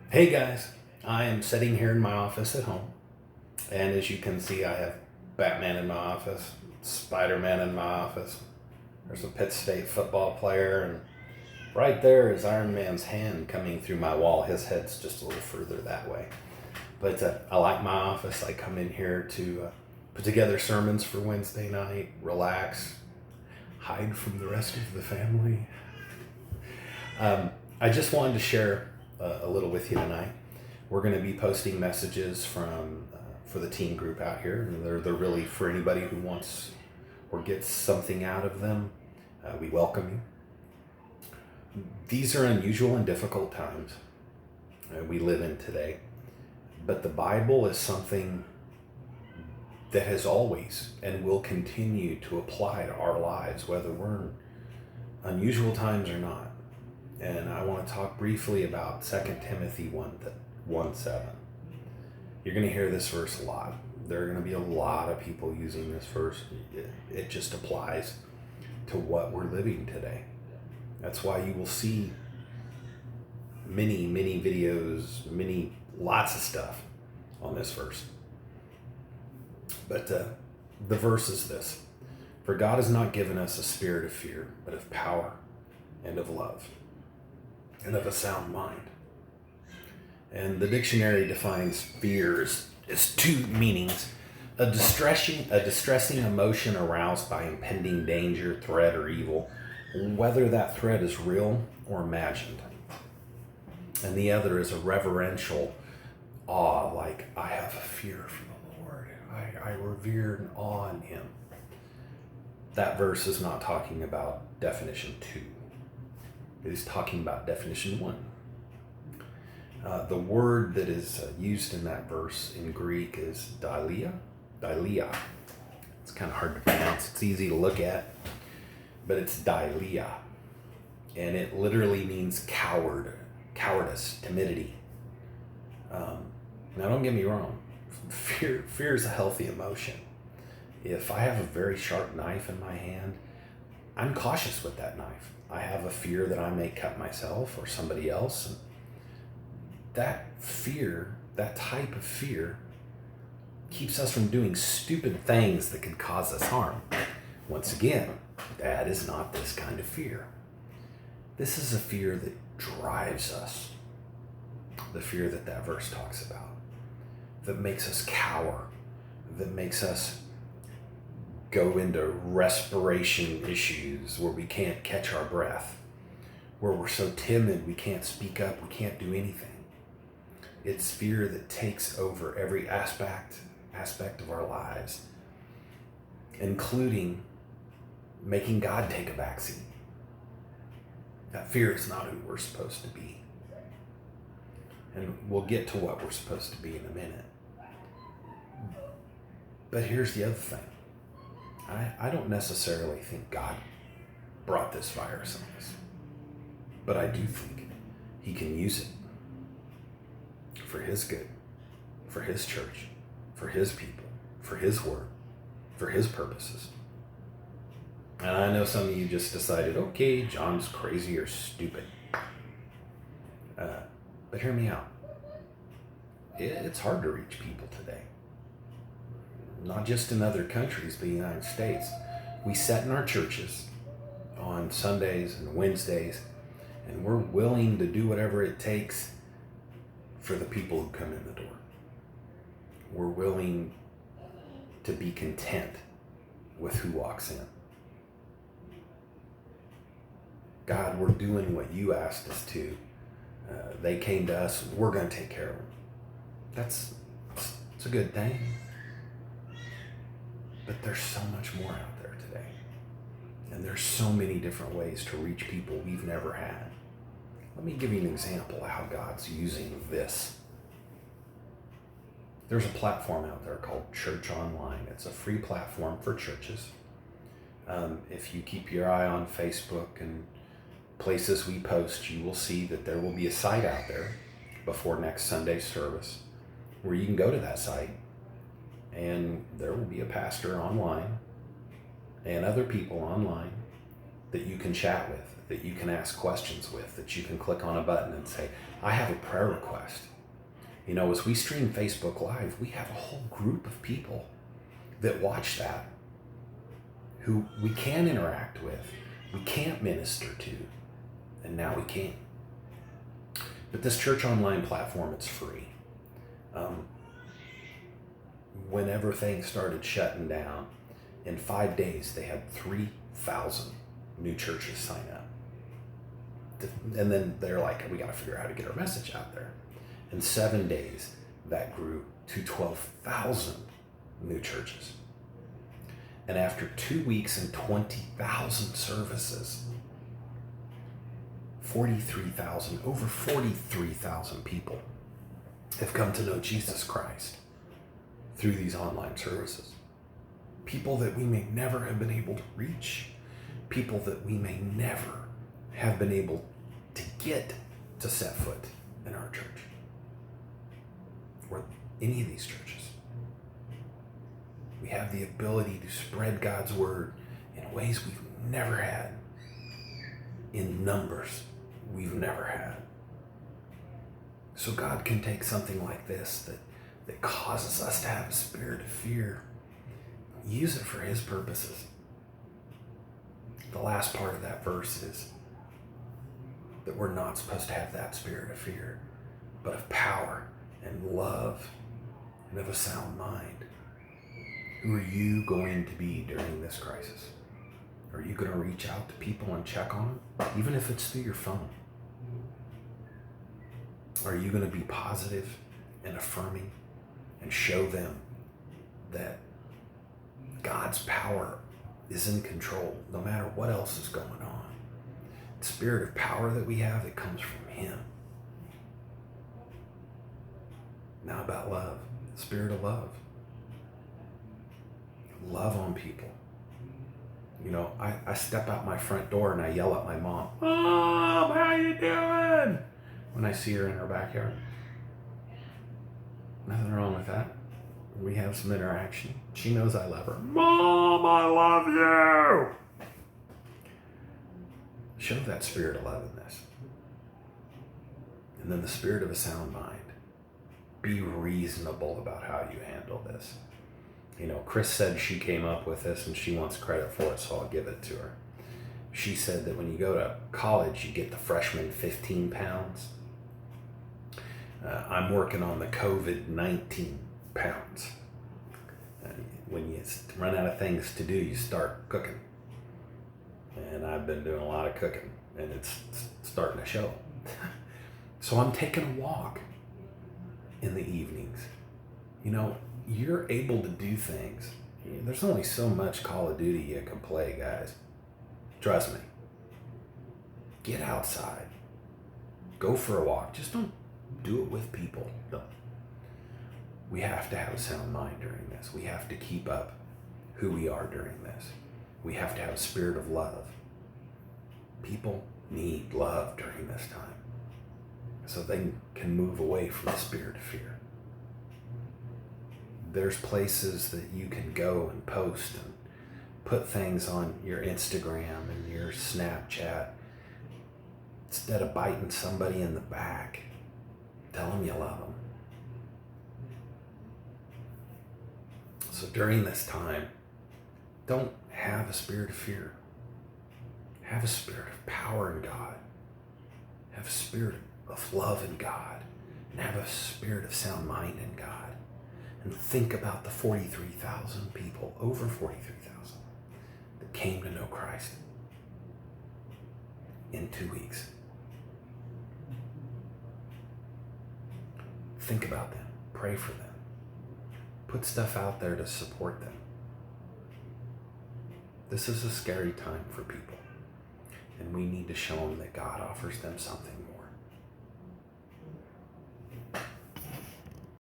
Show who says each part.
Speaker 1: Hey guys, I am sitting here in my office at home, and as you can see, I have Batman in my office, Spider Man in my office. There's a Pitt State football player, and right there is Iron Man's hand coming through my wall. His head's just a little further that way. But I like my office. I come in here to put together sermons for Wednesday night, relax, hide from the rest of the family. I just wanted to share a little with you tonight. We're going to be posting messages from for the teen group out here, and they're really for anybody who wants or gets something out of them. We welcome you. These are unusual and difficult times we live in today, but the Bible is something that has always and will continue to apply to our lives, whether we're in unusual times or not. And I want to talk briefly about 2 Timothy 1:7. You're going to hear this verse a lot. There are going to be a lot of people using this verse. It just applies to what we're living today. That's why you will see many videos, lots of stuff on this verse. But the verse is this: For God has not given us a spirit of fear, but of power and of love and of a sound mind. And the dictionary defines fear as two meanings: a distressing emotion aroused by impending danger, threat, or evil, whether that threat is real or imagined. And the other is a reverential awe, like I have a fear for the Lord. I revere and awe in him. That verse is not talking about definition 2. It is talking about definition 1. The word that is used in that verse in Greek is dalia. It's kind of hard to pronounce. It's easy to look at, but it's dalia. And it literally means cowardice, timidity. Now don't get me wrong. Fear is a healthy emotion. If I have a very sharp knife in my hand, I'm cautious with that knife. I have a fear that I may cut myself or somebody else. That fear, that type of fear, keeps us from doing stupid things that could cause us harm. Once again, that is not this kind of fear. This is a fear that drives us. The fear that verse talks about. That makes us cower. That makes us go into respiration issues where we can't catch our breath. Where we're so timid we can't speak up, we can't do anything. It's fear that takes over every aspect of our lives, including making God take a backseat. That fear is not who we're supposed to be. And we'll get to what we're supposed to be in a minute. But here's the other thing. I don't necessarily think God brought this virus on us. But I do think he can use it for his good, for his church, for his people, for his word, for his purposes. And I know some of you just decided, okay, John's crazy or stupid. But hear me out. It's hard to reach people today. Not just in other countries, but the United States. We sit in our churches on Sundays and Wednesdays, and we're willing to do whatever it takes for the people who come in the door. We're willing to be content with who walks in. God, we're doing what you asked us to. They came to us, we're going to take care of them. It's a good thing. But there's so much more out there today. And there's so many different ways to reach people we've never had. Let me give you an example of how God's using this. There's a platform out there called Church Online. It's a free platform for churches. If you keep your eye on Facebook and places we post, you will see that there will be a site out there before next Sunday's service where you can go to that site, and there will be a pastor online and other people online that you can chat with. that you can ask questions with, that you can click on a button and say, I have a prayer request. You know, as we stream Facebook Live, we have a whole group of people that watch that, who we can interact with, we can't minister to, and now we can. But this church online platform, it's free. Whenever things started shutting down, in 5 days, they had 3,000 new churches sign up. And then they're like, we got to figure out how to get our message out there. In 7 days, that grew to 12,000 new churches. And after 2 weeks and 20,000 services, over 43,000 people have come to know Jesus Christ through these online services. People that we may never have been able to reach, people that we may never have been able to get to set foot in our church or any of these churches. We have the ability to spread God's word in ways we've never had, in numbers we've never had. So God can take something like this that causes us to have a spirit of fear, use it for his purposes. The last part of that verse is that we're not supposed to have that spirit of fear, but of power and love and of a sound mind. Who are you going to be during this crisis? Are you going to reach out to people and check on them, even if it's through your phone? Are you going to be positive and affirming and show them that God's power is in control no matter what else is going on? The spirit of power that we have, it comes from him. Now about love, the spirit of love. Love on people. You know, I step out my front door and I yell at my mom, Mom, how you doing? When I see her in her backyard. Nothing wrong with that. We have some interaction. She knows I love her. Mom, I love you. Show that spirit of love in this. And then the spirit of a sound mind. Be reasonable about how you handle this. You know, Chris said she came up with this and she wants credit for it, so I'll give it to her. She said that when you go to college, you get the freshman 15 pounds. I'm working on the COVID-19 pounds. When you run out of things to do, you start cooking. And I've been doing a lot of cooking, and it's starting to show. So I'm taking a walk in the evenings. You know, you're able to do things. There's only so much Call of Duty you can play, guys. Trust me. Get outside. Go for a walk. Just don't do it with people. No. We have to have a sound mind during this. We have to keep up who we are during this. We have to have a spirit of love. People need love during this time so they can move away from the spirit of fear. There's places that you can go and post and put things on your Instagram and your Snapchat. Instead of biting somebody in the back, tell them you love them. So during this time, don't have a spirit of fear. Have a spirit of power in God. Have a spirit of love in God. And have a spirit of sound mind in God. And think about the 43,000 people, over 43,000, that came to know Christ in 2 weeks. Think about them. Pray for them. Put stuff out there to support them. This is a scary time for people. And we need to show them that God offers them something